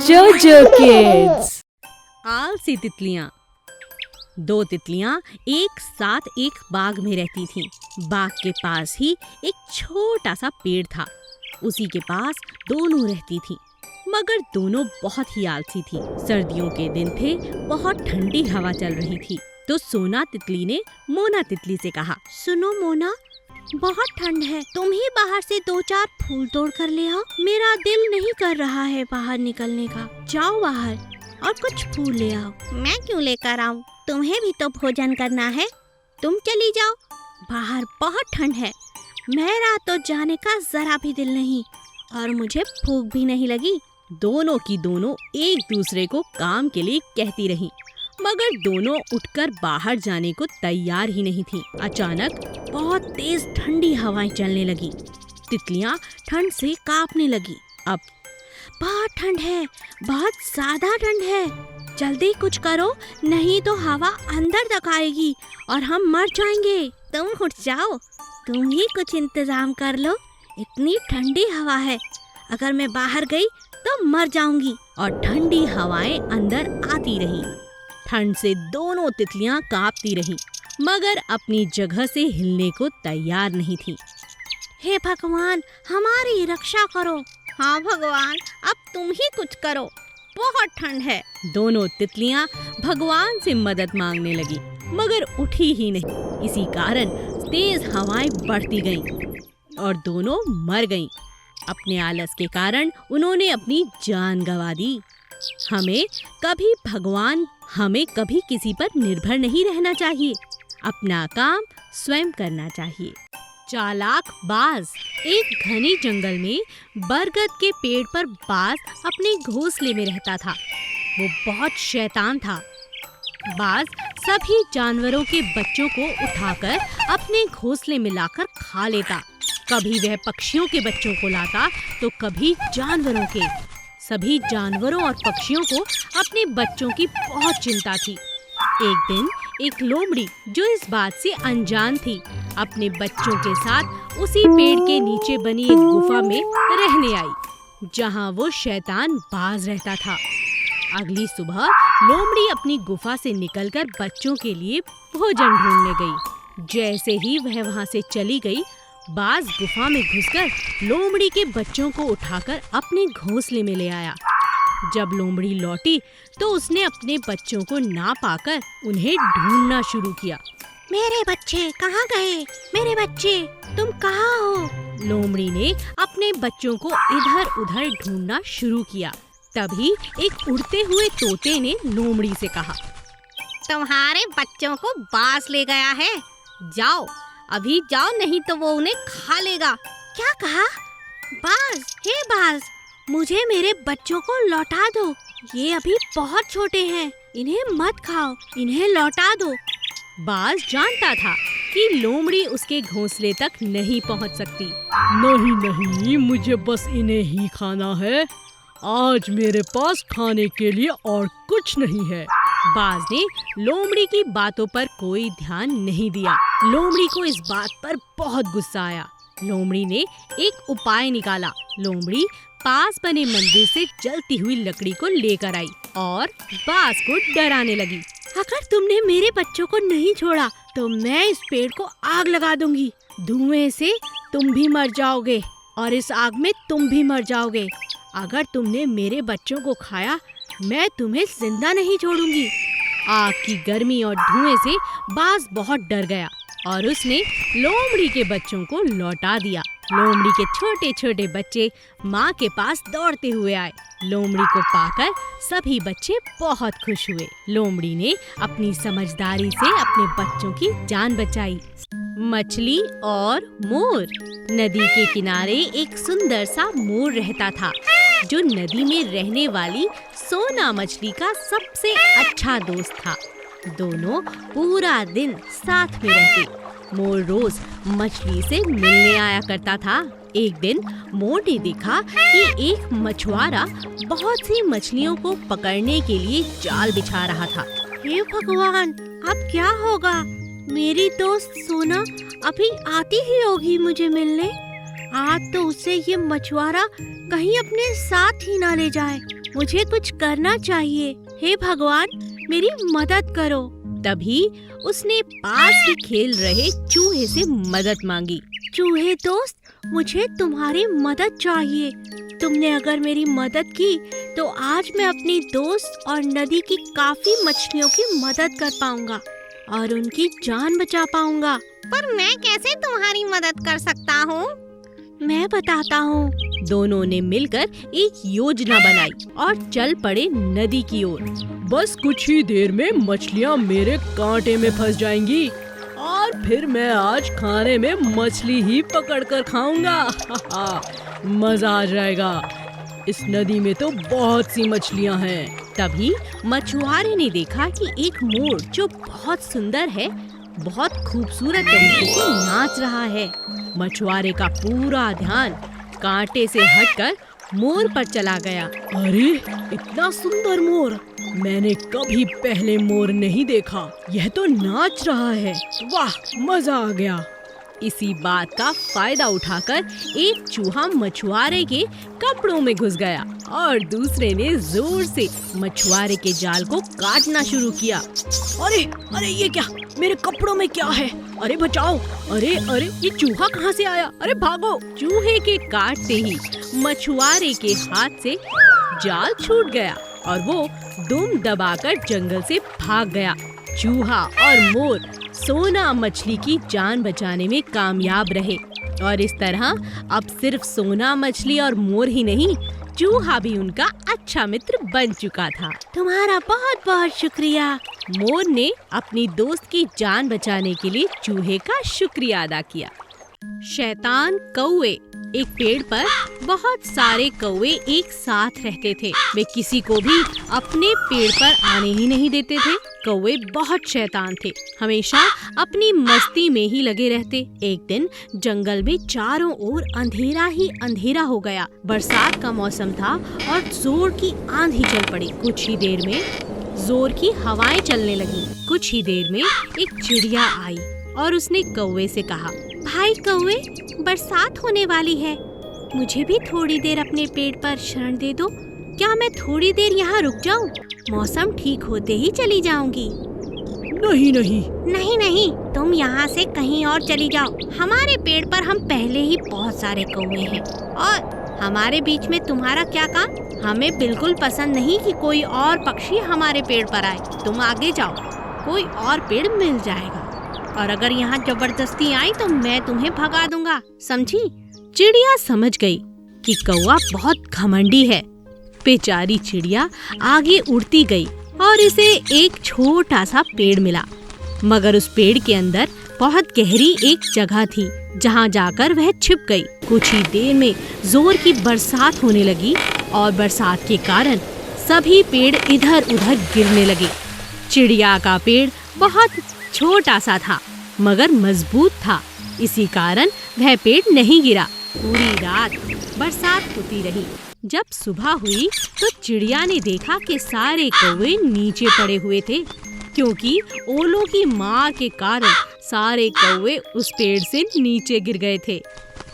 जोजो किड्स। आलसी तितलियां। दो तितलियां एक साथ एक बाग में रहती थीं। बाग के पास ही एक छोटा सा पेड़ था। उसी के पास दोनों रहती थीं, मगर दोनों बहुत ही आलसी थीं। सर्दियों के दिन थे, बहुत ठंडी हवा चल रही थी। तो सोना तितली ने मोना तितली से कहा, सुनो मोना, बहुत ठंड है, तुम ही बाहर से 2-4 फूल तोड़ कर ले आओ। मेरा दिल नहीं कर रहा है बाहर निकलने का। जाओ बाहर और कुछ फूल ले आओ। मैं क्यों लेकर आऊं? तुम्हें भी तो भोजन करना है। तुम चली जाओ, बाहर बहुत ठंड है। मेरा तो जाने का जरा भी दिल नहीं और मुझे भूख भी नहीं लगी। दोनों की दोनों एक दूसरे को काम के लिए कहती रहीं, मगर दोनों उठकर बाहर जाने को तैयार ही नहीं थीं। अचानक बहुत तेज ठंडी हवाएं चलने लगी। तितलियां ठंड से कांपने लगी। अब बहुत ठंड है, बहुत ज्यादा ठंड है। जल्दी कुछ करो, नहीं तो हवा अंदर तक आएगी और हम मर जाएंगे। तुम उठ जाओ, तुम ही कुछ इंतजाम कर लो। इतनी ठंडी हवा है, अगर मैं बाहर गई तो मर जाऊंगी। और ठंडी हवाएं अंदर आती रही। ठंड से दोनों तितलियां कांपती रहीं, मगर अपनी जगह से हिलने को तैयार नहीं थीं। हे भगवान, हमारी रक्षा करो। हाँ भगवान, अब तुम ही कुछ करो, बहुत ठंड है। दोनों तितलियां भगवान से मदद मांगने लगी, मगर उठी ही नहीं। इसी कारण तेज हवाएं बढ़ती गईं और दोनों मर गईं। अपने आलस के कारण उन्होंने अपनी जान गंवा दी। हमें कभी किसी पर निर्भर नहीं रहना चाहिए। अपना काम स्वयं करना चाहिए। चालाक बाज। एक घने जंगल में बरगद के पेड़ पर बाज अपने घोंसले में रहता था। वो बहुत शैतान था। बाज सभी जानवरों के बच्चों को उठाकर अपने घोंसले में लाकर खा लेता। कभी वह पक्षियों के बच्चों को लाता तो कभी जानवरों के। सभी जानवरों और पक्षियों को अपने बच्चों की बहुत चिंता थी। एक दिन एक लोमड़ी, जो इस बात से अनजान थी, अपने बच्चों के साथ उसी पेड़ के नीचे बनी एक गुफा में रहने आई, जहां वो शैतान बाज रहता था। अगली सुबह लोमड़ी अपनी गुफा से निकलकर बच्चों के लिए भोजन ढूंढने गई। जैसे ही वह वहां से चली गई, बाज गुफा में घुसकर लोमड़ी के बच्चों को उठाकर अपने घोंसले में ले आया। जब लोमड़ी लौटी तो उसने अपने बच्चों को ना पाकर उन्हें ढूंढना शुरू किया। मेरे बच्चे कहाँ गए? मेरे बच्चे, तुम कहाँ हो? लोमड़ी ने अपने बच्चों को इधर-उधर ढूंढना शुरू किया। तभी एक उड़ते हुए तोते ने लोमड़ी से कहा, तुम्हारे बच्चों को बाज ले गया है। जाओ, अभी जाओ, नहीं तो वो उन्हें खा लेगा। क्या कहा? बाज? हे बाज, मुझे मेरे बच्चों को लौटा दो। ये अभी बहुत छोटे हैं, इन्हें मत खाओ, इन्हें लौटा दो। बाज जानता था कि लोमड़ी उसके घोंसले तक नहीं पहुंच सकती। नहीं, मुझे बस इन्हें ही खाना है। आज मेरे पास खाने के लिए और कुछ नहीं है। बाज ने लोमड़ी की बातों पर कोई ध्यान नहीं दिया। लोमड़ी को इस बात पर बहुत गुस्सा आया। लोमड़ी ने एक उपाय निकाला। लोमड़ी पास बने मंदिर से जलती हुई लकड़ी को लेकर आई और बाज को डराने लगी। अगर तुमने मेरे बच्चों को नहीं छोड़ा तो मैं इस पेड़ को आग लगा दूंगी। धुएं से तुम भी मर जाओगे और इस आग में तुम भी मर जाओगे। अगर तुमने मेरे बच्चों को खाया, मैं तुम्हें जिंदा नहीं छोड़ूंगी। आग की गर्मी और धुएं से बाज बहुत डर गया और उसने लोमड़ी के बच्चों को लौटा दिया। लोमड़ी के छोटे छोटे बच्चे माँ के पास दौड़ते हुए आए। लोमड़ी को पाकर सभी बच्चे बहुत खुश हुए। लोमड़ी ने अपनी समझदारी से अपने बच्चों की जान बचाई। मछली और मोर। नदी के किनारे एक सुंदर सा मोर रहता था, जो नदी में रहने वाली सोना मछली का सबसे अच्छा दोस्त था। दोनों पूरा दिन साथ में रहते। मोर रोज मछली से मिलने आया करता था। एक दिन मोर ने देखा कि एक मछुआरा बहुत सी मछलियों को पकड़ने के लिए जाल बिछा रहा था। हे भगवान, अब क्या होगा? मेरी दोस्त सोना अभी आती ही होगी मुझे मिलने। आज तो उसे ये मछुआरा कहीं अपने साथ ही ना ले जाए। मुझे कुछ करना चाहिए। हे भगवान, मेरी मदद करो। तभी उसने पास ही खेल रहे चूहे से मदद मांगी। चूहे दोस्त, मुझे तुम्हारी मदद चाहिए। तुमने अगर मेरी मदद की तो आज मैं अपनी दोस्त और नदी की काफी मछलियों की मदद कर पाऊंगा और उनकी जान बचा पाऊंगा। पर मैं कैसे तुम्हारी मदद कर सकता हूँ? मैं बताता हूँ। दोनों ने मिलकर एक योजना बनाई और चल पड़े नदी की ओर। बस कुछ ही देर में मछलियाँ मेरे कांटे में फंस जाएंगी और फिर मैं आज खाने में मछली ही पकड़ कर खाऊंगा। मजा आ जाएगा। इस नदी में तो बहुत सी मछलियाँ हैं। तभी मछुआरे ने देखा कि एक मोर जो बहुत सुंदर है, बहुत खूबसूरत तरीके से नाच रहा है। मछुआरे का पूरा ध्यान कांटे से हटकर मोर पर चला गया। अरे, इतना सुंदर मोर! मैंने कभी पहले मोर नहीं देखा। यह तो नाच रहा है। वाह, मजा आ गया। इसी बात का फायदा उठाकर एक चूहा मछुआरे के कपड़ों में घुस गया और दूसरे ने जोर से मछुआरे के जाल को काटना शुरू किया। अरे अरे, ये क्या? मेरे कपड़ों में क्या है? अरे बचाओ! अरे अरे, ये चूहा कहाँ से आया? अरे भागो! चूहे के काटते ही मछुआरे के हाथ से जाल छूट गया और वो दुम दबाकर जंगल से भाग गया। चूहा और मोर सोना मछली की जान बचाने में कामयाब रहे और इस तरह अब सिर्फ सोना मछली और मोर ही नहीं, चूहा भी उनका अच्छा मित्र बन चुका था। तुम्हारा बहुत बहुत शुक्रिया। मोर ने अपनी दोस्त की जान बचाने के लिए चूहे का शुक्रिया अदा किया। शैतान कौवे। एक पेड़ पर बहुत सारे कौवे एक साथ रहते थे। वे किसी को भी अपने पेड़ पर आने ही नहीं देते थे। कौवे बहुत शैतान थे, हमेशा अपनी मस्ती में ही लगे रहते। एक दिन जंगल में चारों ओर अंधेरा ही अंधेरा हो गया। बरसात का मौसम था और जोर की आंधी चल पड़ी। कुछ ही देर में जोर की हवाएं चलने लगी। कुछ ही देर में एक चिड़िया आई और उसने कौवे से कहा, भाई कौवे, बरसात होने वाली है, मुझे भी थोड़ी देर अपने पेड़ पर शरण दे दो। क्या मैं थोड़ी देर यहाँ रुक जाऊँ? मौसम ठीक होते ही चली जाऊंगी। नहीं नहीं। नहीं नहीं, तुम यहाँ से कहीं और चली जाओ। हमारे पेड़ पर हम पहले ही बहुत सारे कौवे हैं और हमारे बीच में तुम्हारा क्या काम? हमें बिल्कुल पसंद नहीं कि कोई और पक्षी हमारे पेड़ पर आए। तुम आगे जाओ, कोई और पेड़ मिल जाएगा और अगर यहाँ जबरदस्ती आई तो मैं तुम्हें भगा दूंगा, समझी? चिड़िया समझ गई कि कौवा बहुत घमंडी है। बेचारी चिड़िया आगे उड़ती गई और इसे एक छोटा सा पेड़ मिला, मगर उस पेड़ के अंदर बहुत गहरी एक जगह थी जहाँ जाकर वह छिप गई। कुछ ही देर में जोर की बरसात होने लगी और बरसात के कारण सभी पेड़ इधर उधर गिरने लगे। चिड़िया का पेड़ बहुत छोटा सा था मगर मजबूत था, इसी कारण वह पेड़ नहीं गिरा। पूरी रात बरसात होती रही। जब सुबह हुई तो चिड़िया ने देखा कि सारे कौवे नीचे पड़े हुए थे, क्योंकि ओलों की मार के कारण सारे कौवे उस पेड़ से नीचे गिर गए थे।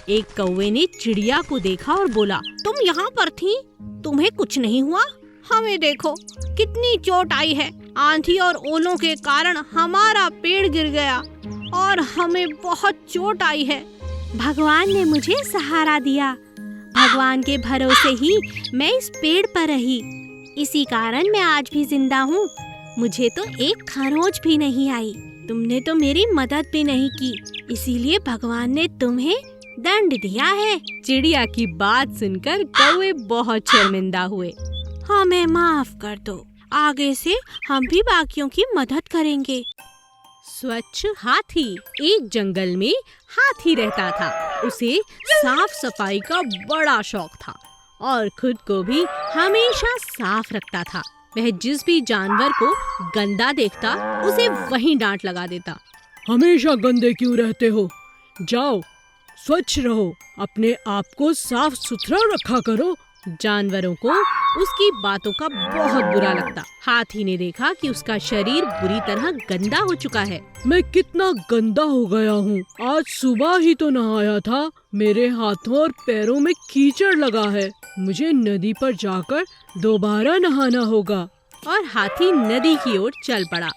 एक कौवे ने चिड़िया को देखा और बोला, तुम यहाँ पर थी, तुम्हें कुछ नहीं हुआ? हमें देखो, कितनी चोट आई है। आंधी और ओलों के कारण हमारा पेड़ गिर गया और हमें बहुत चोट आई है। भगवान ने मुझे सहारा दिया। भगवान के भरोसे ही मैं इस पेड़ पर रही, इसी कारण मैं आज भी जिंदा हूँ। मुझे तो एक खरोंच भी नहीं आई। तुमने तो मेरी मदद भी नहीं की, इसीलिए भगवान ने तुम्हें दंड दिया है। चिड़िया की बात सुनकर कौवे बहुत शर्मिंदा हुए। हमें माफ कर दो, आगे से हम भी बाकियों की मदद करेंगे। स्वच्छ हाथी। एक जंगल में हाथी रहता था। उसे साफ सफाई का बड़ा शौक था और खुद को भी हमेशा साफ रखता था। वह जिस भी जानवर को गंदा देखता उसे वहीं डांट लगा देता। हमेशा गंदे क्यों रहते हो? जाओ, स्वच्छ रहो, अपने आप को साफ सुथरा रखा करो। जानवरों को उसकी बातों का बहुत बुरा लगता। हाथी ने देखा कि उसका शरीर बुरी तरह गंदा हो चुका है। मैं कितना गंदा हो गया हूँ। आज सुबह ही तो नहाया था। मेरे हाथों और पैरों में कीचड़ लगा है। मुझे नदी पर जाकर दोबारा नहाना होगा। और हाथी नदी की ओर चल पड़ा।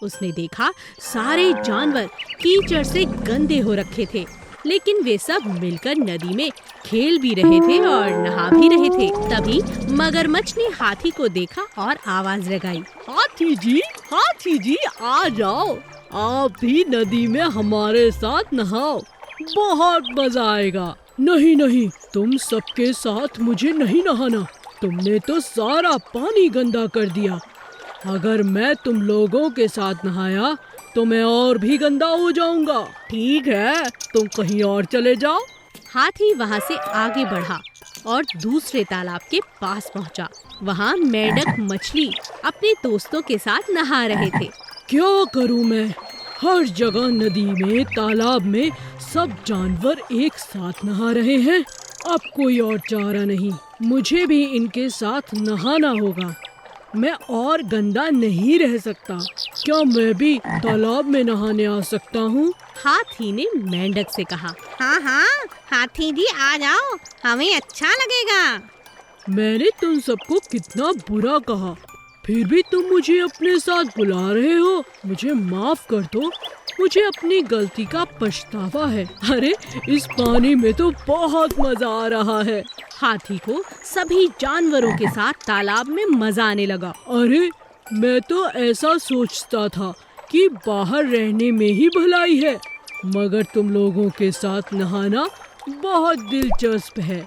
उसने देखा सारे जानवर कीचड़ से गंदे हो रखे थे, लेकिन वे सब मिलकर नदी में खेल भी रहे थे और नहा भी रहे थे। तभी मगरमच्छ ने हाथी को देखा और आवाज लगाई, हाथी जी आ जाओ, आप भी नदी में हमारे साथ नहाओ, बहुत मजा आएगा। नहीं, तुम सबके साथ मुझे नहीं नहाना। तुमने तो सारा पानी गंदा कर दिया। अगर मैं तुम लोगों के साथ नहाया तो मैं और भी गंदा हो जाऊंगा। ठीक है, तुम कहीं और चले जाओ। हाथी वहाँ से आगे बढ़ा और दूसरे तालाब के पास पहुँचा। वहाँ मेंढक मछली अपने दोस्तों के साथ नहा रहे थे। क्या करूं मैं? हर जगह नदी में, तालाब में सब जानवर एक साथ नहा रहे हैं। अब कोई और चारा नहीं, मुझे भी इनके साथ नहाना होगा। मैं और गंदा नहीं रह सकता। क्या मैं भी तालाब में नहाने आ सकता हूँ? हाथी ने मेंढक से कहा। हाँ, हाथी जी आ जाओ, हमें अच्छा लगेगा। मैंने तुम सबको कितना बुरा कहा, फिर भी तुम मुझे अपने साथ बुला रहे हो। मुझे माफ कर दो, मुझे अपनी गलती का पछतावा है। अरे इस पानी में तो बहुत मजा आ रहा है। हाथी को सभी जानवरों के साथ तालाब में मजा आने लगा। अरे मैं तो ऐसा सोचता था कि बाहर रहने में ही भलाई है, मगर तुम लोगों के साथ नहाना बहुत दिलचस्प है।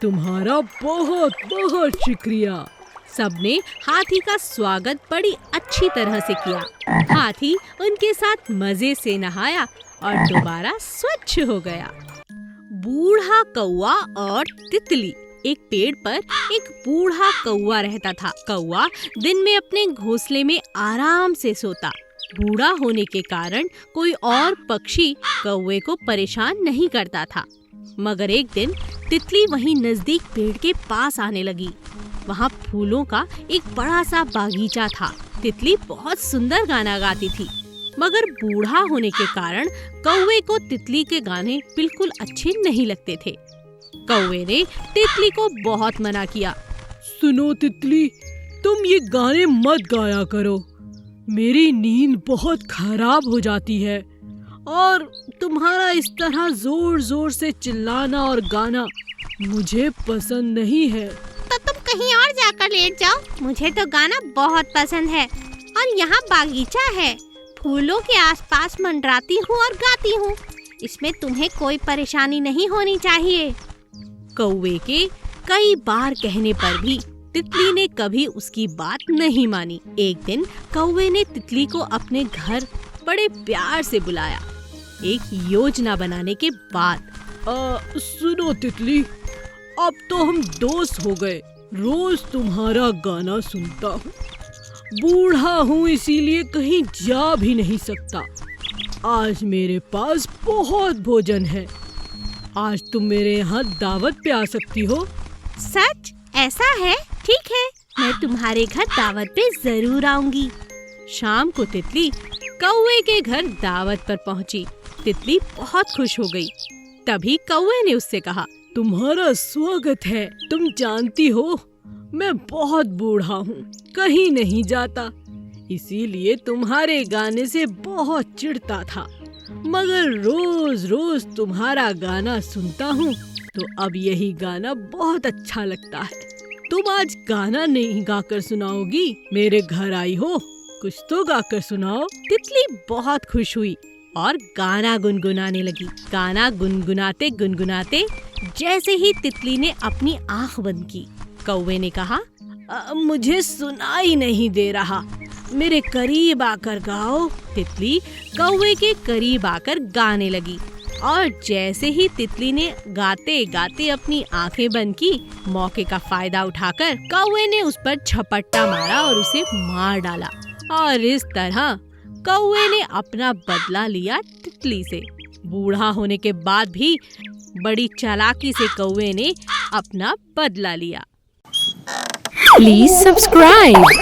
तुम्हारा बहुत बहुत शुक्रिया। सबने हाथी का स्वागत बड़ी अच्छी तरह से किया। हाथी उनके साथ मजे से नहाया और दोबारा स्वच्छ हो गया। बूढ़ा कौवा और तितली। एक पेड़ पर एक बूढ़ा कौवा रहता था। कौवा दिन में अपने घोंसले में आराम से सोता। बूढ़ा होने के कारण कोई और पक्षी कौवे को परेशान नहीं करता था। मगर एक दिन तितली वहीं नजदीक पेड़ के पास आने लगी। वहाँ फूलों का एक बड़ा सा बागीचा था। तितली बहुत सुंदर गाना गाती थी, मगर बूढ़ा होने के कारण कौवे को तितली के गाने बिल्कुल अच्छे नहीं लगते थे। कौवे ने तितली को बहुत मना किया। सुनो तितली, तुम ये गाने मत गाया करो। मेरी नींद बहुत खराब हो जाती है और तुम्हारा इस तरह जोर जोर से चिल्लाना और गाना मुझे पसंद नहीं है। तो तुम कहीं और जाकर लेट जाओ। मुझे तो गाना बहुत पसंद है और यहाँ बागीचा है। फूलों के आसपास मंडराती हूँ और गाती हूँ। इसमें तुम्हें कोई परेशानी नहीं होनी चाहिए। कौवे के कई बार कहने पर भी तितली ने कभी उसकी बात नहीं मानी। एक दिन कौवे ने तितली को अपने घर बड़े प्यार से बुलाया। एक योजना बनाने के बाद, सुनो तितली, अब तो हम दोस्त हो गए। रोज तुम्हारा गाना सुनता हूँ। बूढ़ा हूँ इसीलिए कहीं जा भी नहीं सकता। आज मेरे पास बहुत भोजन है। आज तुम मेरे यहाँ दावत पे आ सकती हो। सच? ऐसा है? ठीक है, मैं तुम्हारे घर दावत पे जरूर आऊंगी। शाम को तितली कौवे के घर दावत पर पहुंची। तितली बहुत खुश हो गई। तभी कौवे ने उससे कहा, तुम्हारा स्वागत है। तुम जानती हो मैं बहुत बूढ़ा हूँ, कहीं नहीं जाता, इसीलिए तुम्हारे गाने से बहुत चिढ़ता था। मगर रोज रोज तुम्हारा गाना सुनता हूँ तो अब यही गाना बहुत अच्छा लगता है। तुम आज गाना नहीं गाकर सुनाओगी? मेरे घर आई हो, कुछ तो गाकर सुनाओ। तितली बहुत खुश हुई और गाना गुनगुनाने लगी। गाना गुनगुनाते गुनगुनाते जैसे ही तितली ने अपनी आँख बंद की, कौवे ने कहा, मुझे सुनाई नहीं दे रहा, मेरे करीब आकर गाओ। तितली कौवे के करीब आकर गाने लगी और जैसे ही तितली ने गाते गाते अपनी आंखें बंद की, मौके का फायदा उठाकर कौवे ने उस पर झपट्टा मारा और उसे मार डाला। और इस तरह कौवे ने अपना बदला लिया तितली से। बूढ़ा होने के बाद भी बड़ी चालाकी से कौवे ने अपना बदला लिया। Please subscribe.